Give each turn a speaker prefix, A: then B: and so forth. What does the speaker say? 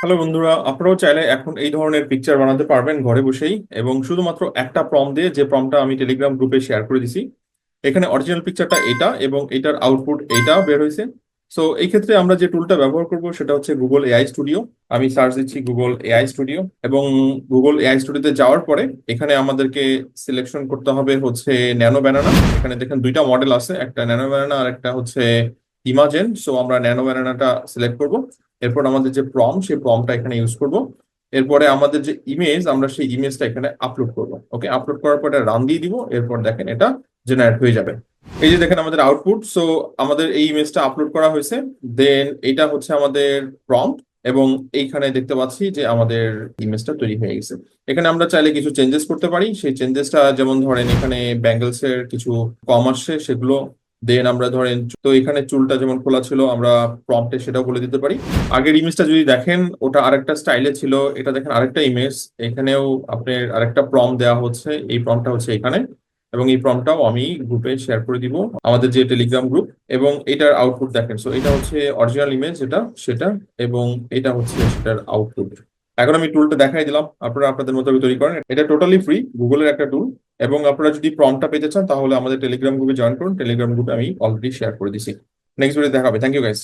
A: Hello বন্ধুরা, আপনারাও চাইলে এখন এই ধরনের পিকচার বানাতে পারবেন ঘরে বসেই, এবং শুধুমাত্র একটা প্রম্পট দিয়ে, যে প্রম্পটটা আমি টেলিগ্রাম গ্রুপে শেয়ার করে দিছি। এখানে অরিজিনাল পিকচারটা এটা এবং এটার আউটপুট এইটা বের হয়েছে। সো এই ক্ষেত্রে আমরা যে টুলটা ব্যবহার করব সেটা হচ্ছে গুগল এআই স্টুডিও। আমি সার্চ দিচ্ছি গুগল এআই স্টুডিও, এবং গুগল এআই স্টুডিওতে যাওয়ার পরে এখানে আমাদেরকে সিলেকশন করতে হবে হচ্ছে ন্যানো ব্যানানা। এখানে দেখেন দুইটা মডেল আছে, একটা ন্যানো ব্যানানা আর একটা হচ্ছে ইমাজেন। সো আমরা ন্যানো ব্যানানাটা সিলেক্ট করব। এরপর আমাদের যে সেই প্রমটা এখানে ইউজ করব। এরপরে আমাদের যে ইমেজ, আমরা সেই ইমেজটা এখানে আপলোড করব। ওকে, আপলোড করার পর এটা রান দিয়ে দিব। এরপর দেখেন এটা জেনারেট হয়ে যাবে। এই যে দেখেন আমাদের আউটপুট। সো আমাদের এই ইমেজটা আপলোড করা হয়েছে। দেন এটা হচ্ছে আমাদের প্রম্পট, এবং এইখানে দেখতে পাচ্ছি যে আমাদের ইমেজটা তৈরি হয়ে গেছে। এখানে আমরা চাইলে কিছু চেঞ্জেস করতে পারি। সেই চেঞ্জেসটা যেমন ধরেন এখানে ব্যাঙ্গেলস এর কিছু কম আসছে, সেগুলো। দেন আমরা ধরেন তো এখানে চুলটা যেমন খোলা ছিল, আমরা প্রম্পটে সেটাও বলে দিতে পারি। আগের ইমেজটা যদি দেখেন, ওটা আরেকটা স্টাইলে ছিল। এটা দেখেন আরেকটা ইমেজ। এখানেও আপনার আরেকটা প্রম্পট দেওয়া হচ্ছে, এই প্রম্পটটা হচ্ছে এখানে। এবং এই প্রম্পটটাও আমি গ্রুপে শেয়ার করে দিব, আমাদের যে টেলিগ্রাম গ্রুপ। এবং এটার আউটপুট দেখেন। সো এটা হচ্ছে অরিজিনাল ইমেজ, এটা সেটা, এবং এটা হচ্ছে সেটার আউটপুট। এখন আমি টুলটা দেখাই দিলাম, আপনারা আপনাদের মতো করে তৈরি করেন। এটা টোটালি ফ্রি, গুগলের একটা টুল। এবং আপনারা যদি প্রম্পটটা পেতে চান তাহলে আমাদের টেলিগ্রাম গ্রুপে জয়েন করুন। টেলিগ্রাম গ্রুপে আমি অলরেডি শেয়ার করে দিছি। নেক্সট ভিডিও দেখাবে। Thank you guys.